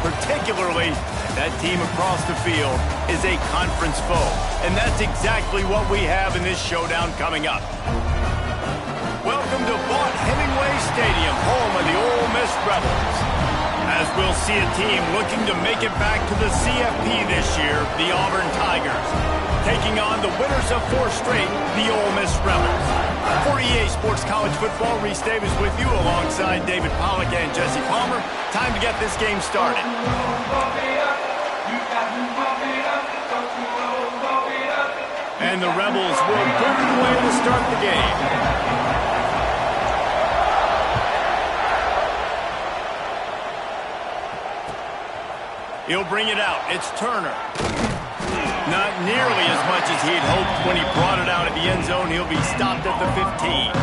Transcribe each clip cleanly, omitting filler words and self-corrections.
particularly that team across the field is a conference foe. And that's exactly what we have in this showdown coming up. Welcome to Vaught Hemingway Stadium, home of the Ole Miss Rebels. As we'll see a team looking to make it back to the CFP this year, the Auburn Tigers, taking on the winners of 4 straight, the Ole Miss Rebels. For EA Sports College Football, Reese Davis with you alongside David Pollack and Jesse Palmer. Time to get this game started. And the Rebels will boot it away to start the game. He'll bring it out. It's Turner. Not nearly as much as he'd hoped when he brought it out of the end zone. He'll be stopped at the 15.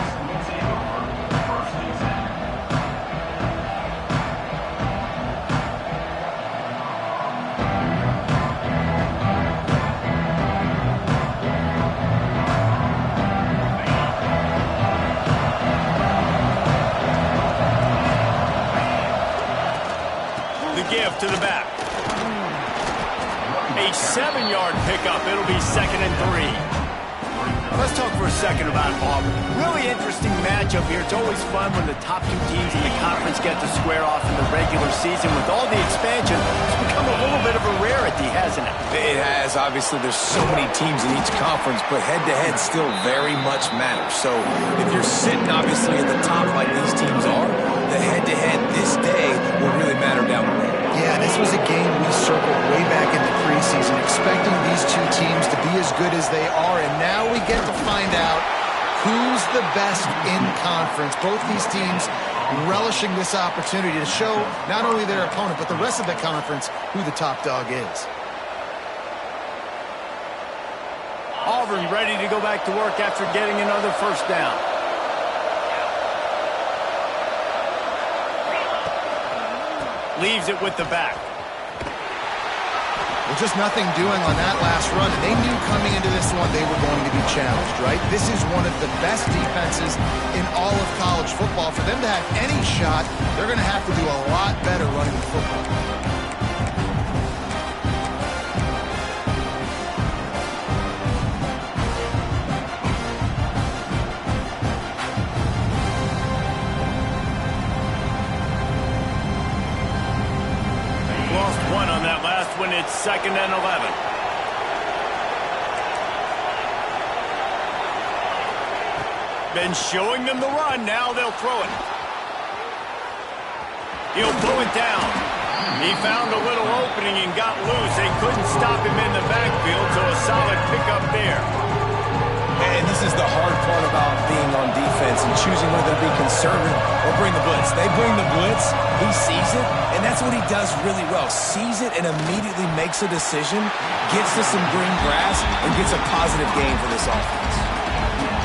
The give to the back. A 7-yard pickup. It'll be 2nd and 3. Let's talk for a second about Auburn. Really interesting matchup here. It's always fun when the top 2 teams in the conference get to square off in the regular season. With all the expansion, it's become a little bit of a rarity, hasn't it? It has. Obviously, there's so many teams in each conference, but head-to-head still very much matters. So if you're sitting, obviously, at the top like these teams are, the head-to-head this day will really matter down the road. Yeah, this was a game we circled way back in the preseason, expecting these 2 teams to be as good as they are, and now we get to find out who's the best in conference. Both these teams relishing this opportunity to show not only their opponent, but the rest of the conference who the top dog is. Auburn ready to go back to work after getting another first down. Leaves it with the back. Well, just nothing doing on that last run. And they knew coming into this one they were going to be challenged, right? This is one of the best defenses in all of college football. For them to have any shot, they're going to have to do a lot better running the football. Lost 1 on that last one. It's 2nd and 11. Been showing them the run. Now they'll throw it. He'll blow it down. He found a little opening and got loose. They couldn't stop him in the backfield, so a solid pickup there. And this is the hard part about being on defense and choosing whether to be conservative or bring the blitz. They bring the blitz, he sees it, and that's what he does really well. Sees it and immediately makes a decision, gets to some green grass, and gets a positive gain for this offense.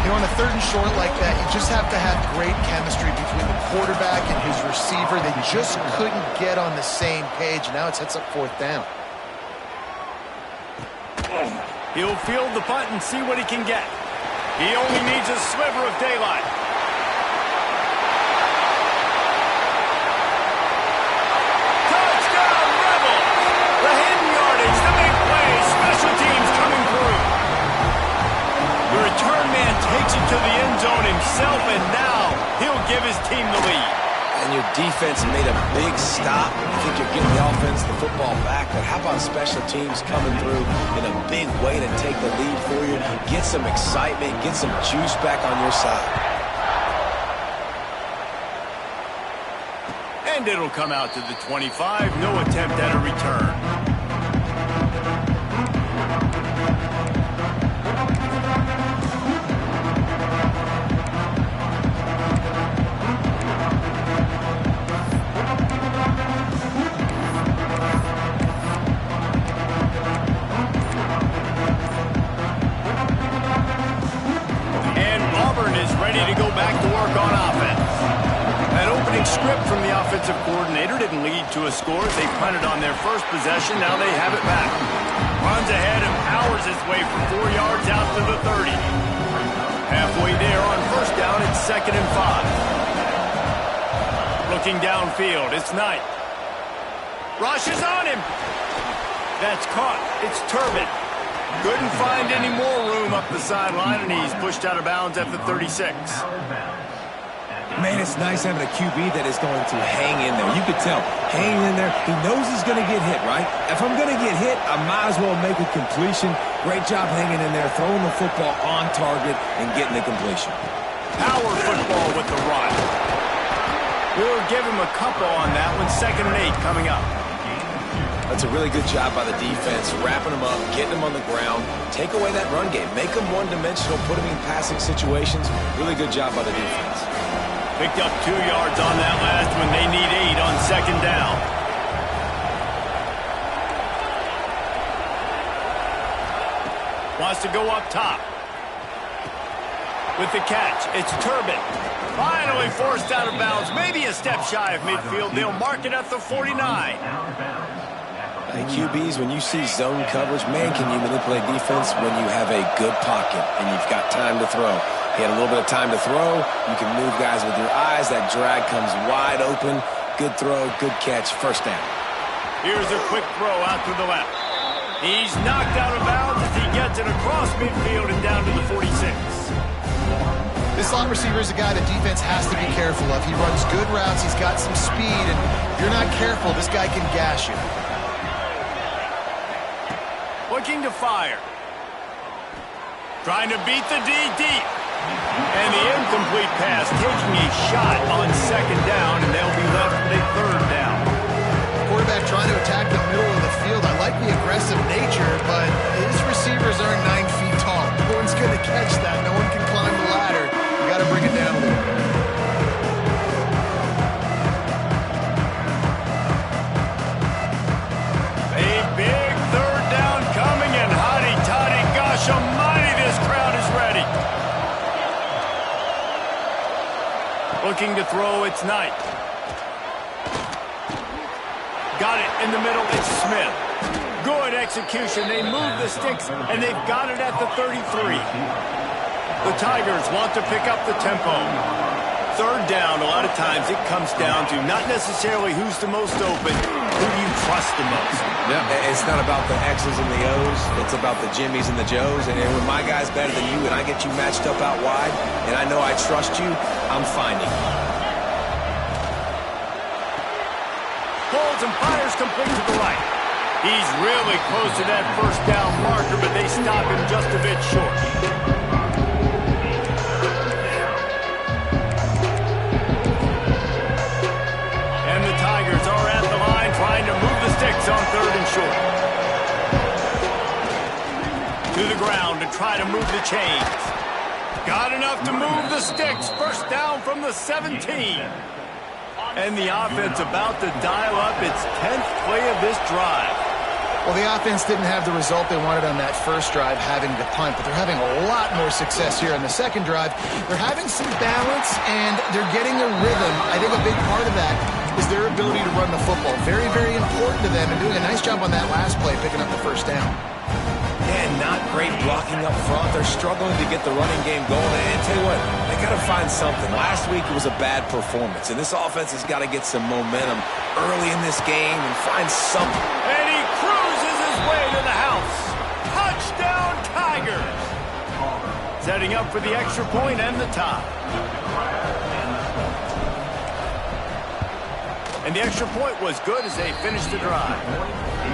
You know, on a 3rd and short like that, you just have to have great chemistry between the quarterback and his receiver. They just couldn't get on the same page. Now it sets up 4th down. He'll field the punt and see what he can get. He only needs a sliver of daylight. Touchdown, Rebels! The hidden yardage, the big play, special teams coming through. The return man takes it to the end zone himself, and now he'll give his team the lead. And your defense made a big stop. I think you're getting the offense the football back, but how about special teams coming through in a big way to take the lead for you, get some excitement, get some juice back on your side. And it'll come out to the 25. No attempt at a return. Script from the offensive coordinator didn't lead to a score. They punted on their first possession. Now they have it back. Runs ahead and powers his way for 4 yards out to the 30. Halfway there on first down, it's 2nd and 5. Looking downfield, it's Knight. Rushes on him. That's caught. It's Turbin. Couldn't find any more room up the sideline, and he's pushed out of bounds at the 36. Man, it's nice having a QB that is going to hang in there. You could tell, hanging in there, he knows he's going to get hit, right? If I'm going to get hit, I might as well make a completion. Great job hanging in there, throwing the football on target and getting the completion. Power football with the run. We'll give him a couple on that one. 2nd and 8 coming up. That's a really good job by the defense, wrapping them up, getting them on the ground, take away that run game, make them one-dimensional, put them in passing situations. Really good job by the defense. Picked up 2 yards on that last one. They need 8 on 2nd down. Wants to go up top. With the catch, it's Turbin. Finally forced out of bounds. Maybe a step shy of midfield. They'll mark it at the 49. Hey, QBs, when you see zone coverage, man, can you manipulate defense when you have a good pocket and you've got time to throw. He had a little bit of time to throw. You can move guys with your eyes. That drag comes wide open. Good throw, good catch, 1st down. Here's a quick throw out to the left. He's knocked out of bounds as he gets it across midfield and down to the 46. This slot receiver is a guy the defense has to be careful of. He runs good routes. He's got some speed, and if you're not careful, this guy can gash you. Looking to fire. Trying to beat the D deep. And the incomplete pass taking a shot on 2nd down, and they'll be left with a 3rd down. Quarterback trying to attack the middle of the field. I like the aggressive nature, but his receivers aren't 9 feet tall. No one's going to catch that. No one can climb the ladder. You got to bring it down a little bit. A big 3rd down coming, and hotty toddy, gosh almighty, this crowd is ready. Looking to throw, it's Knight. Got it in the middle, it's Smith. Good execution. They move the sticks, and they've got it at the 33. The Tigers want to pick up the tempo. 3rd down, a lot of times it comes down to not necessarily who's the most open, who do you trust the most. Yeah, it's not about the X's and the O's. It's about the Jimmies and the Joes. And when my guy's better than you and I get you matched up out wide, and I know I trust you, I'm finding you. Pulls and fires complete to the right. He's really close to that 1st down marker, but they stop him just a bit short. And the Tigers are at the line trying to move the sticks on 3rd and short. To the ground to try to move the chains. Got enough to move the sticks. 1st down from the 17. And the offense about to dial up its 10th play of this drive. Well, the offense didn't have the result they wanted on that 1st drive, having to punt, but they're having a lot more success here on the 2nd drive. They're having some balance, and they're getting a rhythm. I think a big part of that is their ability to run the football. Very, very important to them, and doing a nice job on that last play, picking up the 1st down. And not great blocking up front. They're struggling to get the running game going. And tell you what, they got to find something. Last week it was a bad performance, and this offense has got to get some momentum early in this game and find something. And he cruises his way to the house. Touchdown, Tigers! Setting up for the extra point and the tie. And the extra point was good as they finished the drive.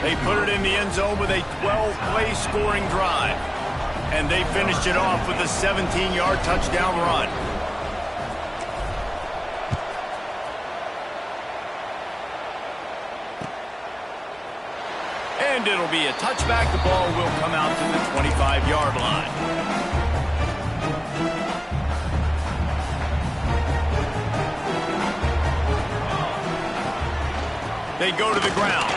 They put it in the end zone with a 12-play scoring drive. And they finished it off with a 17-yard touchdown run. And it'll be a touchback. The ball will come out to the 25-yard line. They go to the ground.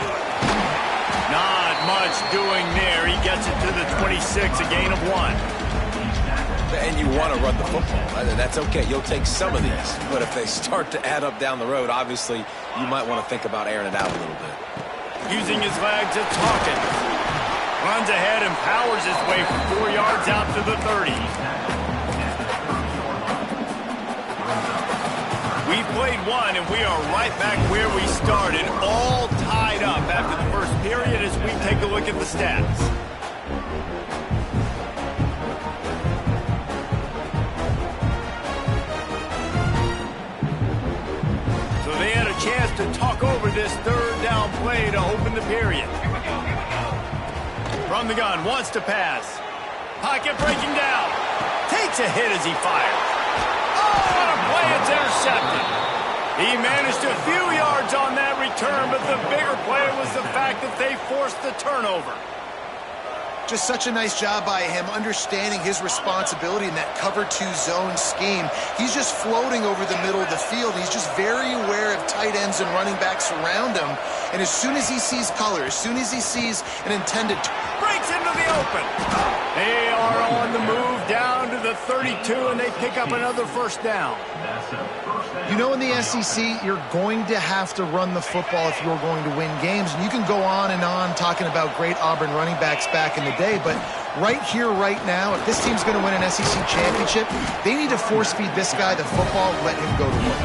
Not much doing there. He gets it to the 26, a gain of 1. And you want to run the football. That's okay. You'll take some of these. But if they start to add up down the road, obviously, you might want to think about airing it out a little bit. Using his legs, it's Hawkins. Runs ahead and powers his way for 4 yards out to the 30. We played one, and we are right back where we started, all tied up look at the stats. So they had a chance to talk over this third down play to open the period. From the gun, wants to pass. Pocket breaking down. Takes a hit as he fires. Oh, what a play, it's intercepted. He managed a few yards on that return, but the bigger play was the fact that they forced the turnover. Just such a nice job by him understanding his responsibility in that cover 2 zone scheme. He's just floating over the middle of the field. He's just very aware of tight ends and running backs around him. And as soon as he sees color, as soon as he sees an intended... Breaks into the open. They are on the move down to the 32, and they pick up another first down. You know, in the SEC, you're going to have to run the football if you're going to win games. And you can go on and on talking about great Auburn running backs back in the day, but right here, right now, if this team's going to win an SEC championship, they need to force-feed this guy the football, let him go to work.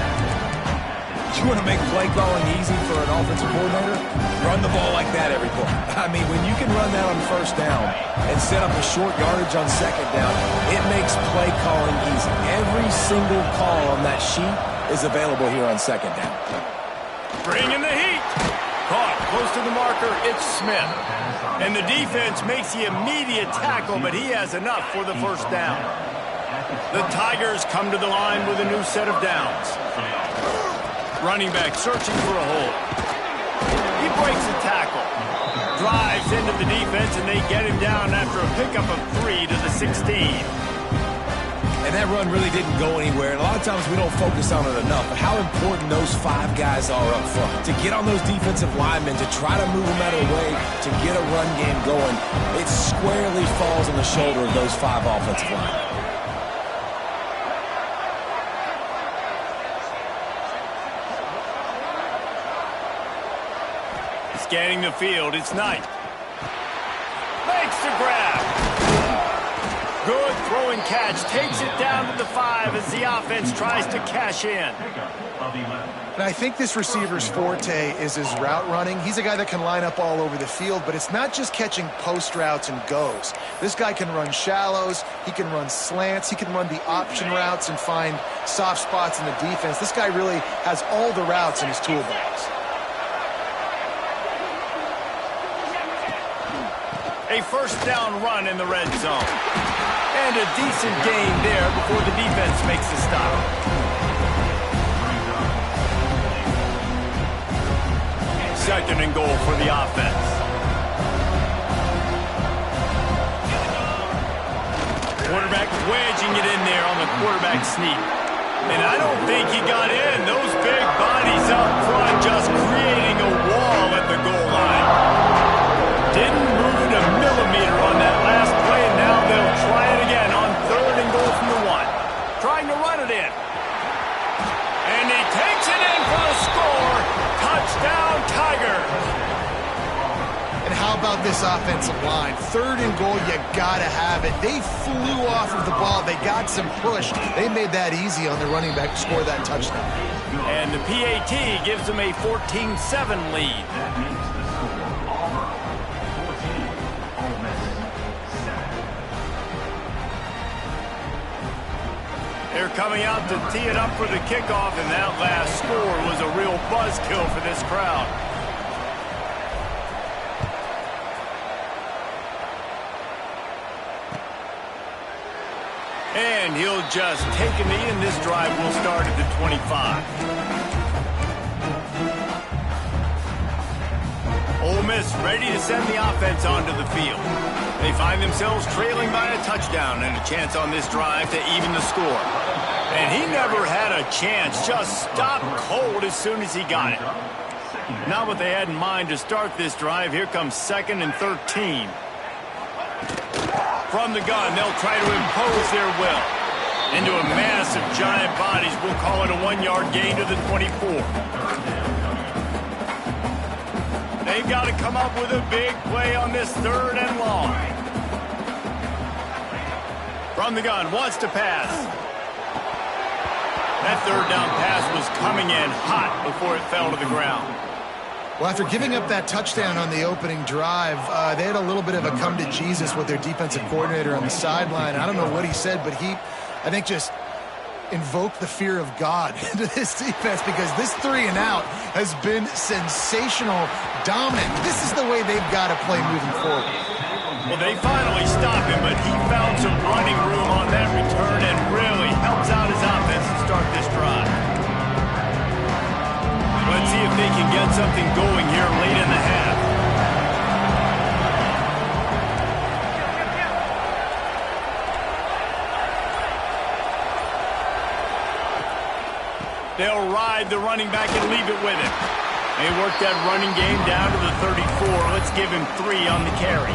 You want to make play calling easy for an offensive coordinator? Run the ball like that every play. I mean, when you can run that on first down and set up a short yardage on second down, it makes play calling easy. Every single call on that sheet is available here on second down. Bringing the heat. Caught close to the marker, it's Smith. And the defense makes the immediate tackle, but he has enough for the first down. The Tigers come to the line with a new set of downs. Running back searching for a hole. He breaks a tackle. Drives into the defense, and they get him down after a pickup of 3 to the 16. And that run really didn't go anywhere. And a lot of times we don't focus on it enough, but how important those 5 guys are up front. To get on those defensive linemen, to try to move them out of the way, to get a run game going, it squarely falls on the shoulder of those 5 offensive linemen. Scanning the field, it's Knight. Makes the grab. Good throw and catch. Takes it down to the 5 as the offense tries to cash in. And I think this receiver's forte is his route running. He's a guy that can line up all over the field, but it's not just catching post routes and goes. This guy can run shallows. He can run slants. He can run the option routes and find soft spots in the defense. This guy really has all the routes in his toolbox. A first down run in the red zone. And a decent gain there before the defense makes the stop. Second and goal for the offense. Quarterback wedging it in there on the quarterback sneak. And I don't think he got in. Those big bodies up front just creating a wall at the goal line. Didn't move it a millimeter on that last play, and now they'll try it again on third and goal from the 1. Trying to run it in. And he takes it in for the score. Touchdown, Tigers. And how about this offensive line? Third and goal, you gotta have it. They flew off of the ball. They got some push. They made that easy on the running back to score that touchdown. And the PAT gives them a 14-7 lead. They're coming out to tee it up for the kickoff, and that last score was a real buzzkill for this crowd. And he'll just take a knee, and this drive will start at the 25. Ole Miss ready to send the offense onto the field. They find themselves trailing by a touchdown and a chance on this drive to even the score. And he never had a chance, just stopped cold as soon as he got it. Not what they had in mind to start this drive. Here comes 2nd and 13. From the gun, they'll try to impose their will. Into a mass of giant bodies, we'll call it a 1-yard gain to the 24. They've got to come up with a big play on this third and long. From the gun, wants to pass. That third down pass was coming in hot before it fell to the ground. Well, after giving up that touchdown on the opening drive, they had a little bit of a come to Jesus with their defensive coordinator on the sideline. I don't know what he said, but he, I think, just invoked the fear of God into this defense, because this 3 and out has been sensational, dominant. This is the way they've got to play moving forward. Well, they finally stopped him, but he found some running room on that return and really helps out his offense to start this drive. Let's see if they can get something going here late in the half. They'll ride the running back and leave it with him. They work that running game down to the 34. Let's give him 3 on the carry.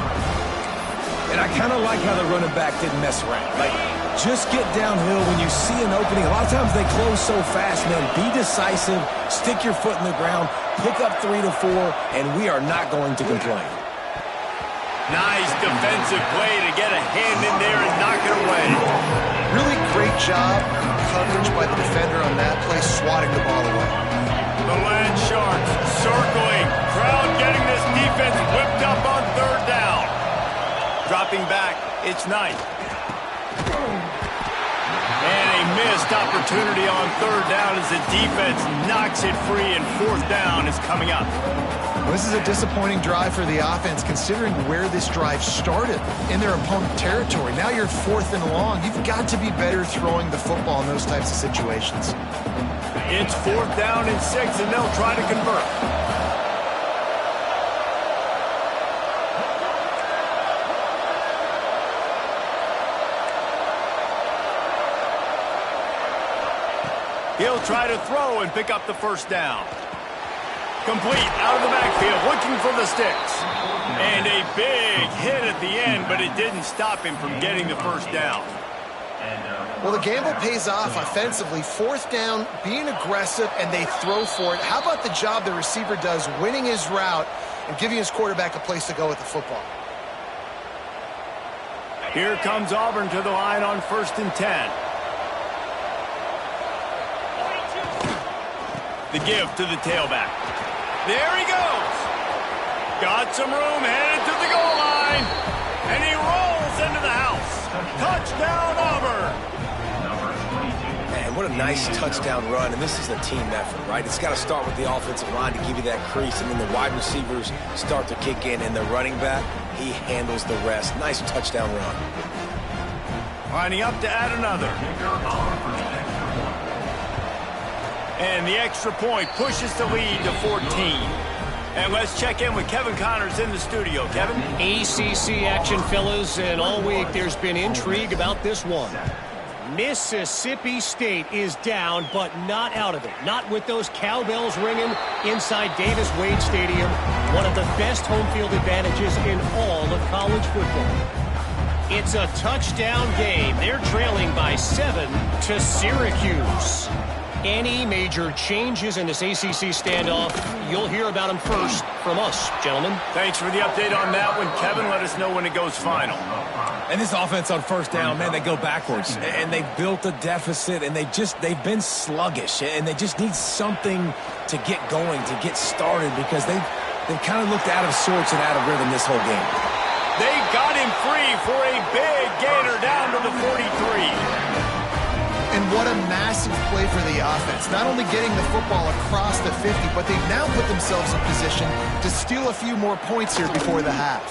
And I kind of like how the running back didn't mess around. Like, just get downhill when you see an opening. A lot of times they close so fast, man. Be decisive, stick your foot in the ground, pick up 3 to 4, and we are not going to complain. Nice defensive play to get a hand in there and knock it away. Really great job coverage by the defender on that play, swatting the ball away. The Land Sharks circling. Crowd getting this defense whipped up on 3rd down. Dropping back, it's Knight. And a missed opportunity on 3rd down as the defense knocks it free, and 4th down is coming up. This is a disappointing drive for the offense, considering where this drive started, in their opponent territory. Now you're 4th and long. You've got to be better throwing the football in those types of situations. It's 4th down and 6, and they'll try to convert. He'll try to throw and pick up the 1st down. Complete out of the backfield, looking for the sticks. And a big hit at the end, but it didn't stop him from getting the 1st down. Well, the gamble pays off offensively. 4th down, being aggressive, and they throw for it. How about the job the receiver does winning his route and giving his quarterback a place to go with the football? Here comes Auburn to the line on 1st and 10. The give to the tailback. There he goes. Got some room, headed to the goal line. And he rolls into the house. Touchdown, Auburn. Man, what a nice touchdown run. And this is a team effort, right? It's got to start with the offensive line to give you that crease. And then the wide receivers start to kick in. And the running back, he handles the rest. Nice touchdown run. Lining up to add another. And the extra point pushes the lead to 14. And let's check in with Kevin Connors in the studio. Kevin? ACC action, fellas, and all week there's been intrigue about this one. Mississippi State is down, but not out of it. Not with those cowbells ringing inside Davis-Wade Stadium, one of the best home field advantages in all of college football. It's a touchdown game. They're trailing by 7 to Syracuse. Any major changes in this ACC standoff, you'll hear about them first from us, gentlemen. Thanks for the update on that one, Kevin. Let us know when it goes final. And this offense on 1st down, man, they go backwards. And they've built a deficit, and they've been sluggish. And they just need something to get going, to get started, because they've kind of looked out of sorts and out of rhythm this whole game. They got him free for a big gainer down to the 43. And what a massive play for the offense. Not only getting the football across the 50, but they've now put themselves in position to steal a few more points here before the half.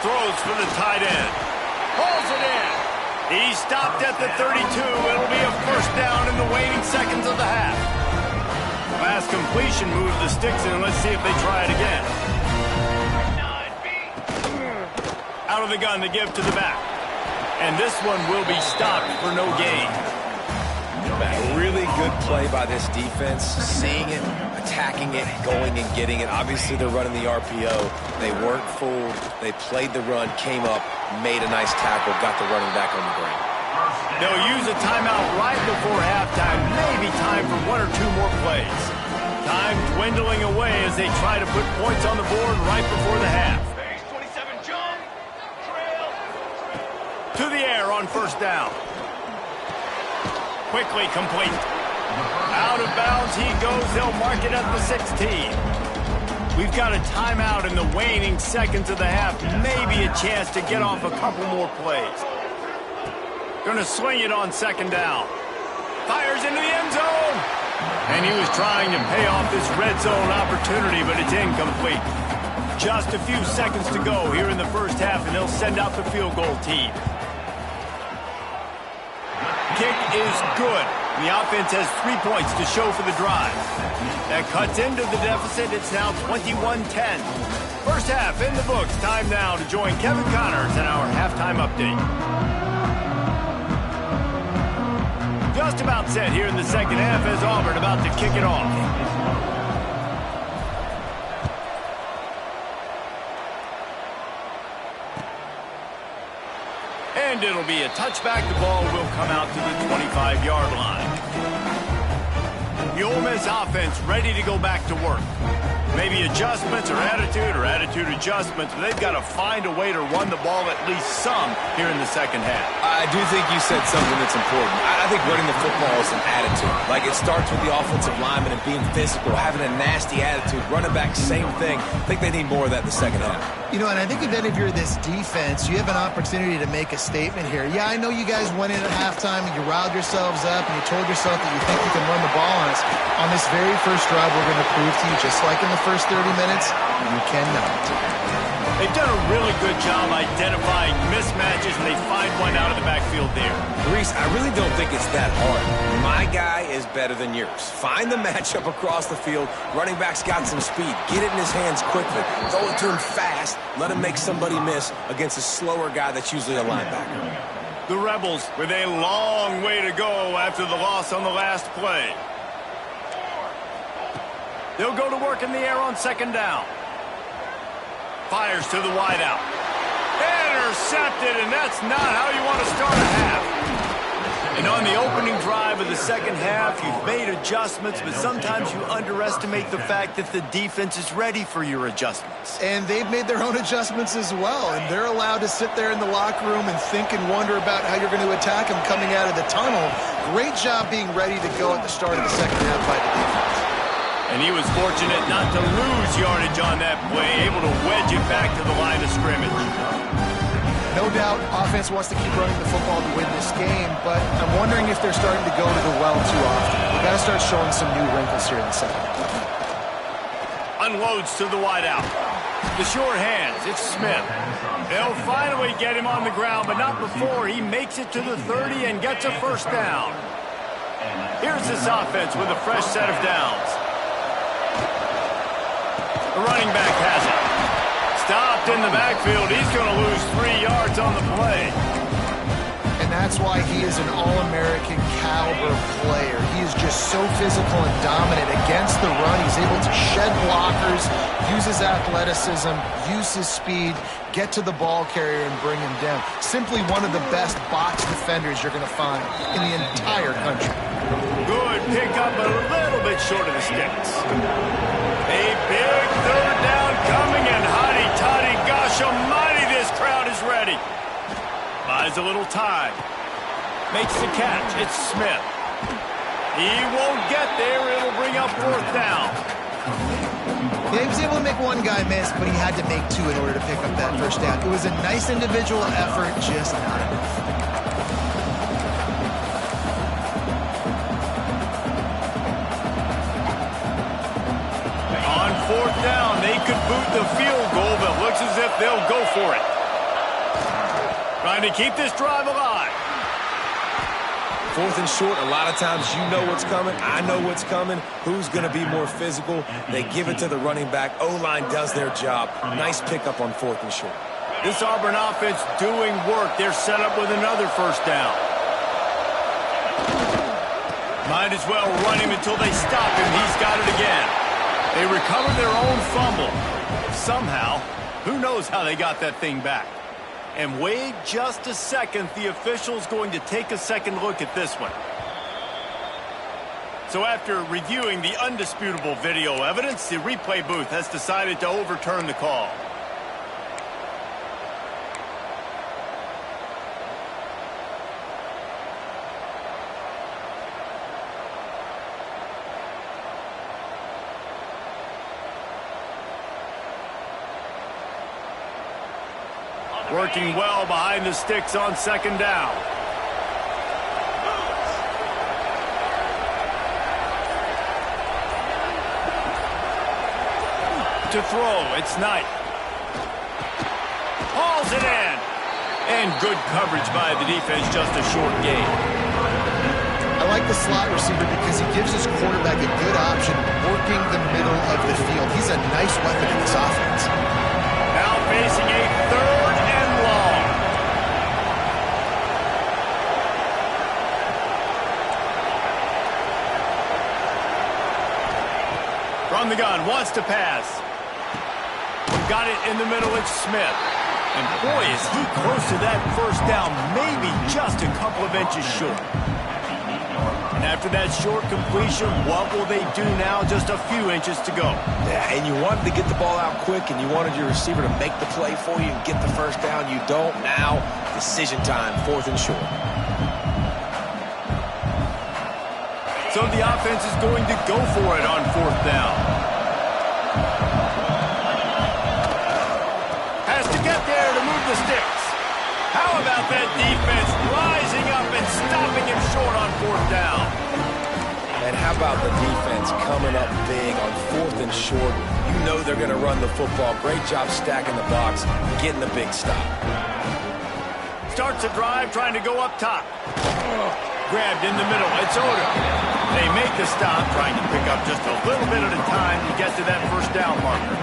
Throws for the tight end. Pulls it in. He stopped at the 32. It'll be a 1st down in the waning seconds of the half. Last completion moves the sticks in. Let's see if they try it again. Out of the gun to give to the back. And this one will be stopped for no gain. A really good play by this defense, seeing it, attacking it, going and getting it. Obviously, they're running the RPO. They weren't fooled. They played the run, came up, made a nice tackle, got the running back on the ground. They'll use a timeout right before halftime. Maybe time for 1 or 2 more plays. Time dwindling away as they try to put points on the board right before the half. To the air on 1st down. Quickly complete. Out of bounds he goes. They'll mark it at the 16. We've got a timeout in the waning seconds of the half. Maybe a chance to get off a couple more plays. Gonna swing it on second down. Fires into the end zone. And he was trying to pay off this red zone opportunity, but it's incomplete. Just a few seconds to go here in the first half, and they'll send out the field goal team. Kick is good. The offense has 3 points to show for the drive. That cuts into the deficit. It's now 21-10. First half in the books. Time now to join Kevin Connors in our halftime update. Just about set here in the second half as Auburn about to kick it off. And it'll be a touchback. The ball will come out to the 25-yard line. The Ole Miss offense ready to go back to work. Maybe adjustments or attitude adjustments, but they've got to find a way to run the ball at least some here in the second half. I do think you said something that's important. I think running the football is an attitude. Like, it starts with the offensive lineman and being physical, having a nasty attitude. Running back, same thing. I think they need more of that in the second half. You know, and I think then if you're this defense, you have an opportunity to make a statement here. Yeah, I know you guys went in at halftime and you riled yourselves up and you told yourself that you think you can run the ball on us. On this very first drive, we're going to prove to you, just like in the first 30 minutes, you cannot. They've done a really good job identifying mismatches, and they find one out of the backfield there. Reese, I really don't think it's that hard. My guy is better than yours. Find the matchup across the field. Running back's got some speed. Get it in his hands quickly. Throw it to him fast. Let him make somebody miss against a slower guy that's usually a linebacker. The Rebels with a long way to go after the loss on the last play. They'll go to work in the air on second down. Fires to the wideout. Intercepted, and that's not how you want to start a half. And on the opening drive of the second half, you've made adjustments, but sometimes you underestimate the fact that the defense is ready for your adjustments. And they've made their own adjustments as well, and they're allowed to sit there in the locker room and think and wonder about how you're going to attack them coming out of the tunnel. Great job being ready to go at the start of the second half by the defense. And he was fortunate not to lose yardage on that play, able to wedge it back to the line of scrimmage. No doubt, offense wants to keep running the football to win this game, but I'm wondering if they're starting to go to the well too often. We've got to start showing some new wrinkles here in the second. Unloads to the wideout. The short hands, it's Smith. They'll finally get him on the ground, but not before he makes it to the 30 and gets a first down. Here's this offense with a fresh set of downs. The running back has it. Stopped in the backfield. He's going to lose 3 yards on the play. And that's why he is an All-American caliber player. He is just so physical and dominant against the run. He's able to shed blockers, use his athleticism, use his speed, get to the ball carrier and bring him down. Simply one of the best box defenders you're going to find in the entire country. Good pickup, but a little bit short of the sticks. A big third down coming, and hotty-toddy, gosh almighty, this crowd is ready. Buys a little time. Makes the catch. It's Smith. He won't get there. It'll bring up fourth down. Yeah, he was able to make one guy miss, but he had to make 2 in order to pick up that first down. It was a nice individual effort, just not enough. Fourth down, they could boot the field goal, but looks as if they'll go for it. Trying to keep this drive alive. Fourth and short, a lot of times you know what's coming. I know what's coming. Who's going to be more physical? They give it to the running back. O-line does their job. Nice pickup on fourth and short. This Auburn offense doing work. They're set up with another first down. Might as well run him until they stop him. He's got it again. They recovered their own fumble. Somehow, who knows how they got that thing back. And wait just a second, the official's going to take a second look at this one. So after reviewing the undisputable video evidence, the replay booth has decided to overturn the call. Working well behind the sticks on second down. To throw, it's Knight. Hauls it in. And good coverage by the defense, just a short gain. I like the slot receiver because he gives his quarterback a good option working the middle of the field. He's a nice weapon in this offense. Now facing a third and long. From the gun, wants to pass. Got it in the middle, it's Smith. And boy, is he close to that first down, maybe just a couple of inches short. And after that short completion, what will they do now? Just a few inches to go. Yeah, and you wanted to get the ball out quick, and you wanted your receiver to make the play for you and get the first down. You don't now. Decision time, 4th and short. So the offense is going to go for it on 4th down. Has to get there to move the sticks. How about that defense rising up and stopping him short on 4th down? And how about the defense coming up big on 4th and short? You know they're going to run the football. Great job stacking the box, getting the big stop. Starts a drive trying to go up top. Grabbed in the middle. It's Odom. They make the stop, trying to pick up just a little bit at a time to get to that first down marker.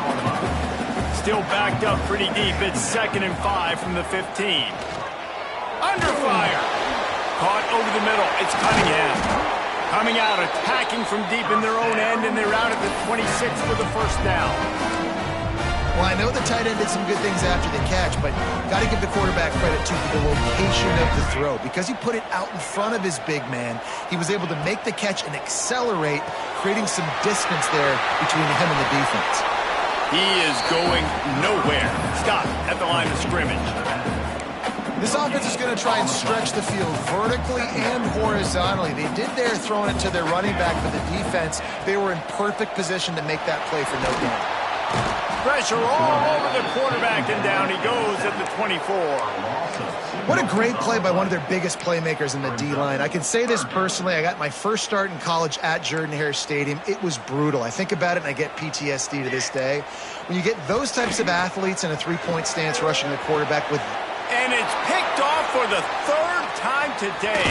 Still backed up pretty deep. It's 2nd and 5 from the 15. Under fire. Caught over the middle. It's Cunningham. Coming out, attacking from deep in their own end, and they're out at the 26 for the first down. Well, I know the tight end did some good things after the catch, but got to give the quarterback credit, too, for the location of the throw. Because he put it out in front of his big man, he was able to make the catch and accelerate, creating some distance there between him and the defense. He is going nowhere. Stop at the line of scrimmage. This offense is going to try and stretch the field vertically and horizontally. They did there throwing it to their running back for the defense. They were in perfect position to make that play for no gain. Pressure all over the quarterback, and down he goes at the 24. What a great play by one of their biggest playmakers in the D-line. I can say this personally. I got my first start in college at Jordan-Hare Stadium. It was brutal. I think about it, and I get PTSD to this day. When you get those types of athletes in a three-point stance rushing the quarterback with... And it's picked off for the 3rd time today.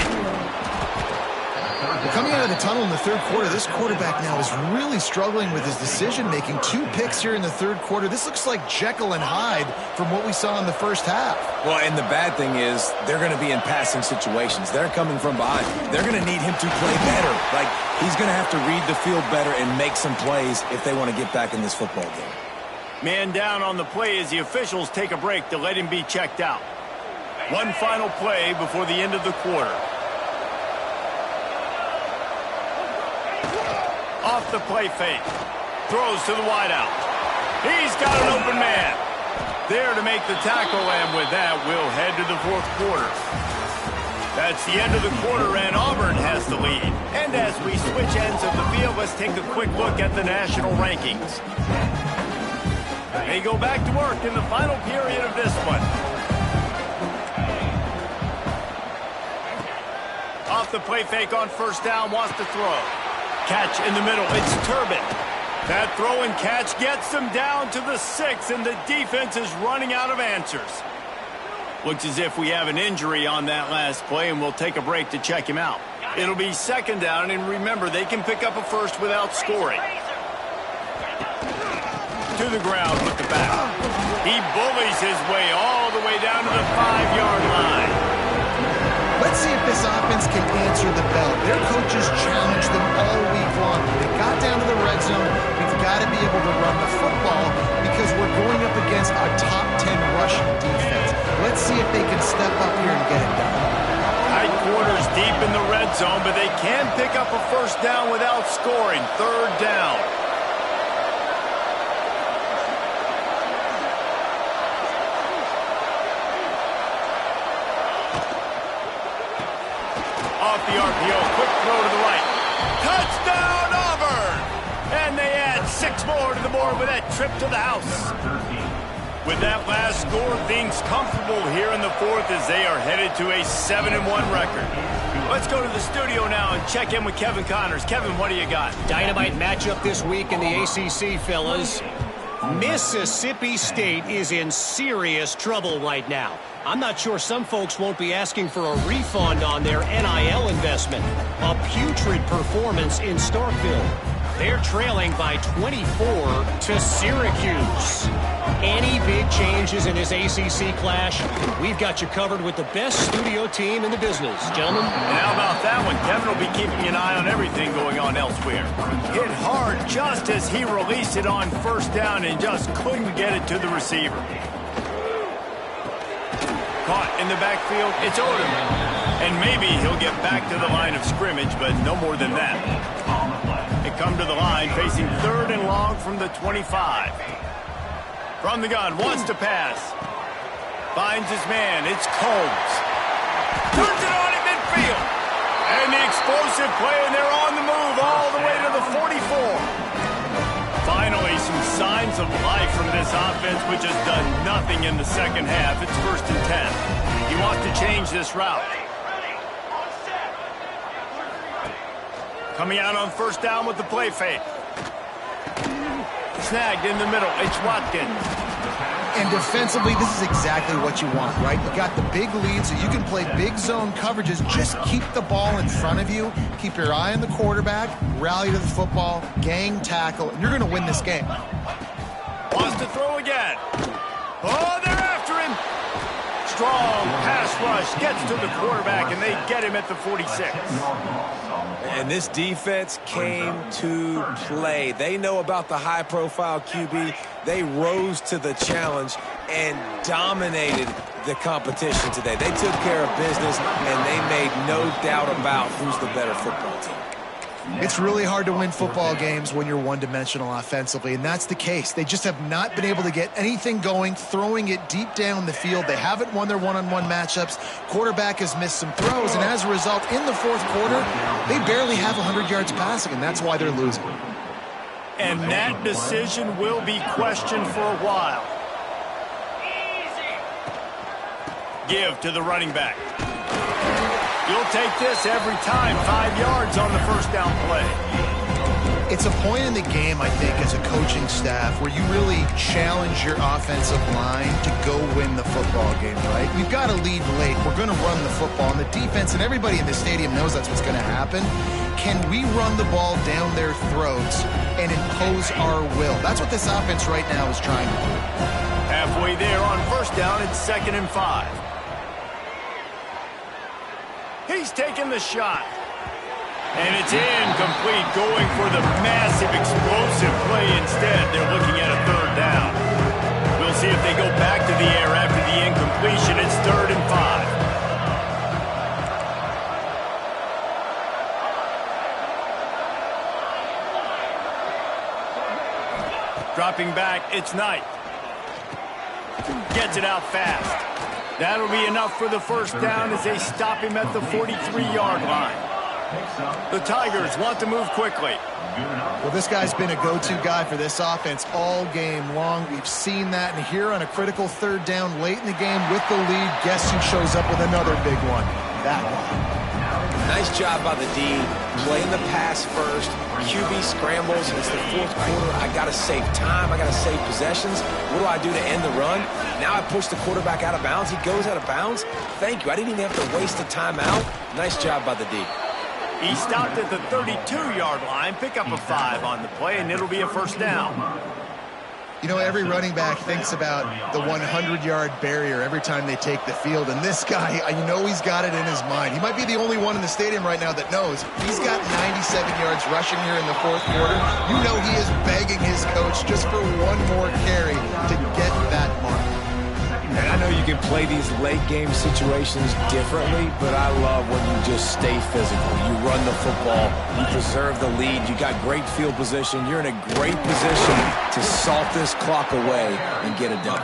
Coming out of the tunnel in the 3rd quarter, this quarterback now is really struggling with his decision-making. 2 picks here in the 3rd quarter. This looks like Jekyll and Hyde from what we saw in the first half. Well, and the bad thing is they're going to be in passing situations. They're coming from behind. They're going to need him to play better. Like, he's going to have to read the field better and make some plays if they want to get back in this football game. Man down on the play as the officials take a break to let him be checked out. One final play before the end of the quarter. Off the play fake. Throws to the wideout. He's got an open man. There to make the tackle, and with that, we'll head to the 4th quarter. That's the end of the quarter, and Auburn has the lead. And as we switch ends of the field, let's take a quick look at the national rankings. They go back to work in the final period of this one. Off the play fake on first down, wants to throw. Catch in the middle, it's Turbin. That throw and catch gets them down to the 6, and the defense is running out of answers. Looks as if we have an injury on that last play, and we'll take a break to check him out. It'll be 2nd down, and remember, they can pick up a first without scoring. To the ground with the back. He bullies his way all the way down to the 5-yard line. Let's see if this offense can answer the bell. Their coaches challenged them all week long. When they got down to the red zone, we've got to be able to run the football because we're going up against our top 10 rushing defense. Let's see if they can step up here and get it done. Tight quarters deep in the red zone, but they can pick up a first down without scoring. 3rd down. Off the RPO, quick throw to the right. Touchdown, Auburn! And they add 6 more to the board with that trip to the house. With that last score, things comfortable here in the fourth as they are headed to a 7-1 record. Let's go to the studio now and check in with Kevin Connors. Kevin, what do you got? Dynamite matchup this week in the ACC, fellas. Mississippi State is in serious trouble right now. I'm not sure some folks won't be asking for a refund on their NIL investment. A putrid performance in Starkville. They're trailing by 24 to Syracuse. Any big changes in this ACC clash? We've got you covered with the best studio team in the business, gentlemen. And how about that one? Kevin will be keeping an eye on everything going on elsewhere. Hit hard just as he released it on first down and just couldn't get it to the receiver. Caught in the backfield, it's Odom. And maybe he'll get back to the line of scrimmage, but no more than that. They come to the line, facing 3rd and long from the 25. From the gun, wants to pass. Finds his man, it's Combs. Turns it on at midfield. And the explosive play, and they're on the move all the way to the 44. Finally, some signs of life from this offense, which has done nothing in the second half. It's 1st and 10. He wants to change this route. Coming out on first down with the play fake. Snagged in the middle. It's Watkins. And defensively, this is exactly what you want, right? You got the big lead, so you can play big zone coverages. Just keep the ball in front of you. Keep your eye on the quarterback. Rally to the football. Gang tackle. And you're going to win this game. Wants to throw again. Oh, they're after him. Strong pass rush. Gets to the quarterback, and they get him at the 46. And this defense came to play. They know about the high-profile QB. They rose to the challenge and dominated the competition today. They took care of business, and they made no doubt about who's the better football team. It's really hard to win football games when you're one-dimensional offensively, and that's the case. They just have not been able to get anything going, throwing it deep down the field. They haven't won their one-on-one matchups. Quarterback has missed some throws, and as a result, in the fourth quarter, they barely have 100 yards passing, and that's why they're losing. And that decision will be questioned for a while. Give to the running back. You'll take this every time. 5 yards on the first down play. It's a point in the game, I think, as a coaching staff where you really challenge your offensive line to go win the football game, right? We've got to lead late. We're going to run the football. And the defense and everybody in the stadium knows that's what's going to happen. Can we run the ball down their throats and impose our will? That's what this offense right now is trying to do. Halfway there on first down, it's 2nd and 5. He's taking the shot. And it's incomplete, going for the massive explosive play instead. They're looking at a 3rd down. We'll see if they go back to the air after the incompletion. It's 3rd and 5. Dropping back, it's Knight. Gets it out fast. That'll be enough for the first down as they stop him at the 43-yard line. The Tigers want to move quickly. Well, this guy's been a go-to guy for this offense all game long. We've seen that, and here on a critical 3rd down late in the game with the lead, guess who shows up with another big one? That one. Nice job by the D, playing the pass first. QB scrambles. It's the fourth quarter. I got to save time. I got to save possessions. What do I do to end the run? Now I push the quarterback out of bounds. He goes out of bounds. Thank you. I didn't even have to waste a timeout. Nice job by the D. He stopped at the 32-yard line. Pick up a 5 on the play, and it'll be a first down. You know, every running back thinks about the 100-yard barrier every time they take the field. And this guy, you know he's got it in his mind. He might be the only one in the stadium right now that knows he's got 97 yards rushing here in the fourth quarter. You know he is begging his coach just for one more carry to get that mark. And I know you can play these late game situations differently, but I love when you just stay physical. You run the football, you preserve the lead, you got great field position, you're in a great position to salt this clock away and get it done.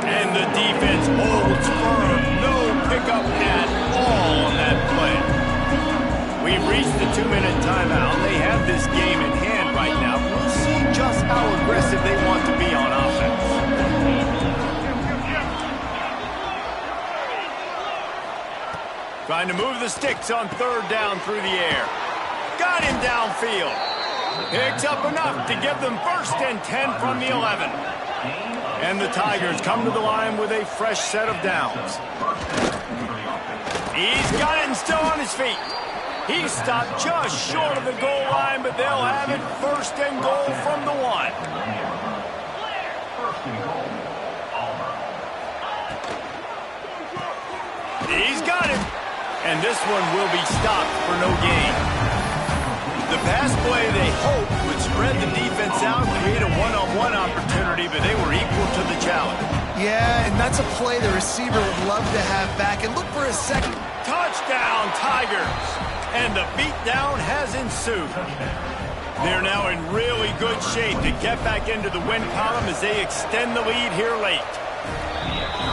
And the defense holds firm. No pickup at all on that play. We've reached the 2-minute timeout. They have this game in hand right now. We'll see just how aggressive they want to be on offense. Trying to move the sticks on third down through the air. Got him downfield. Picks up enough to give them 1st and 10 from the 11. And the Tigers come to the line with a fresh set of downs. He's got it and still on his feet. He stopped just short of the goal line, but they'll have it 1st and goal from the 1. He's got it. And this one will be stopped for no gain. The pass play they hoped would spread the defense out, create a one-on-one opportunity, but they were equal to the challenge. Yeah, and that's a play the receiver would love to have back. And look for a second. Touchdown, Tigers! And the beatdown has ensued. They're now in really good shape to get back into the win column as they extend the lead here late.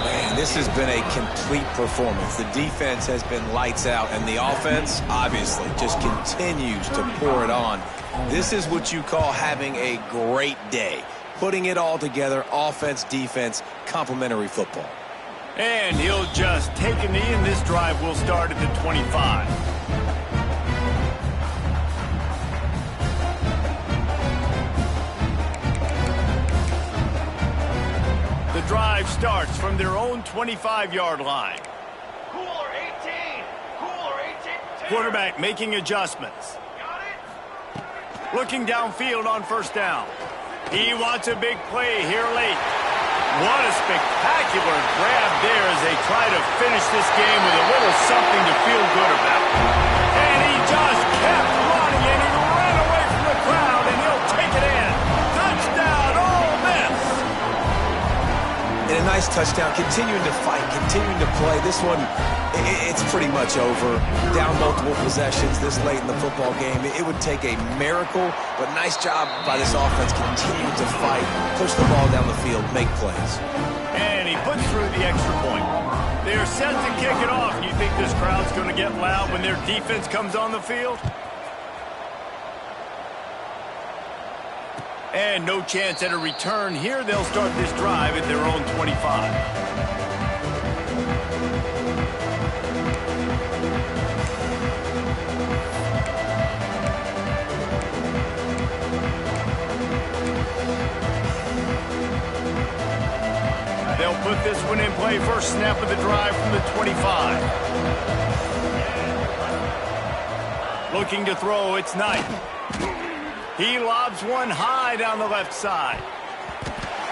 Man, this has been a complete performance. The defense has been lights out, and the offense, obviously, just continues to pour it on. This is what you call having a great day. Putting it all together, offense, defense, complementary football. And he'll just take a knee, and this drive will start at the 25. The drive starts from their own 25-yard line. Cooler 18. Cooler 18. Quarterback making adjustments. Got it? Looking downfield on 1st down. He wants a big play here late. What a spectacular grab there as they try to finish this game with a little something to feel good about. And he just kept running, and he ran away from the crowd, and he'll take it in. Touchdown, Ole Miss! And a nice touchdown, continuing to fight, continuing to play. This one, it's pretty much over. Down multiple possessions this late in the football game. It would take a miracle, but nice job by this offense continuing to fight, push the ball down the field, make plays. And he puts through the extra point. They're set to kick it off. You think this crowd's going to get loud when their defense comes on the field? And no chance at a return here. They'll start this drive at their own 25. They'll put this one in play. First snap of the drive from the 25. Looking to throw, it's Knight. He lobs one high down the left side.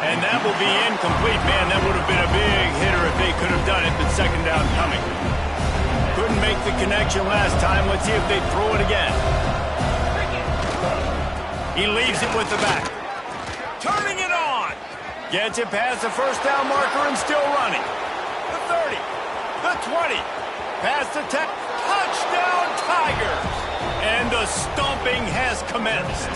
And that will be incomplete. Man, that would have been a big hitter if they could have done it, but 2nd down coming. Couldn't make the connection last time. Let's see if they throw it again. He leaves it with the back. Turning it on. Gets it past the 1st down marker and still running. The 30. The 20. Past the 10. Touchdown, Tigers! And the stomping has commenced.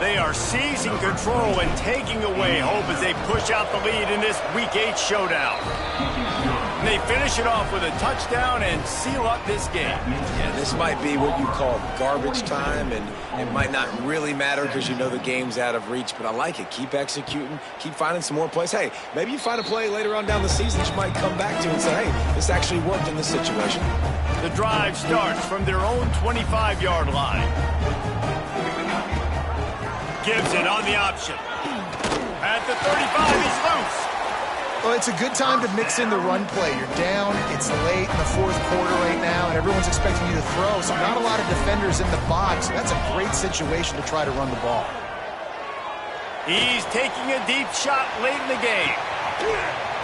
They are seizing control and taking away hope as they push out the lead in this Week 8 showdown. And they finish it off with a touchdown and seal up this game. Yeah, this might be what you call garbage time, and it might not really matter because you know the game's out of reach, but I like it. Keep executing, keep finding some more plays. Hey, maybe you find a play later on down the season that you might come back to and say, hey, this actually worked in this situation. The drive starts from their own 25-yard line. Gives it on the option. At the 35, he's loose. Well, it's a good time to mix in the run play. You're down, it's late in the 4th quarter right now, and everyone's expecting you to throw, so not a lot of defenders in the box. That's a great situation to try to run the ball. He's taking a deep shot late in the game.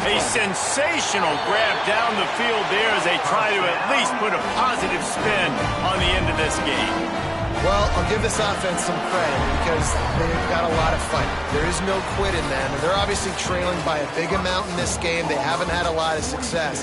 A sensational grab down the field there as they try to at least put a positive spin on the end of this game. Well, I'll give this offense some credit because they've got a lot of fight. There is no quit in them, and they're obviously trailing by a big amount in this game. They haven't had a lot of success.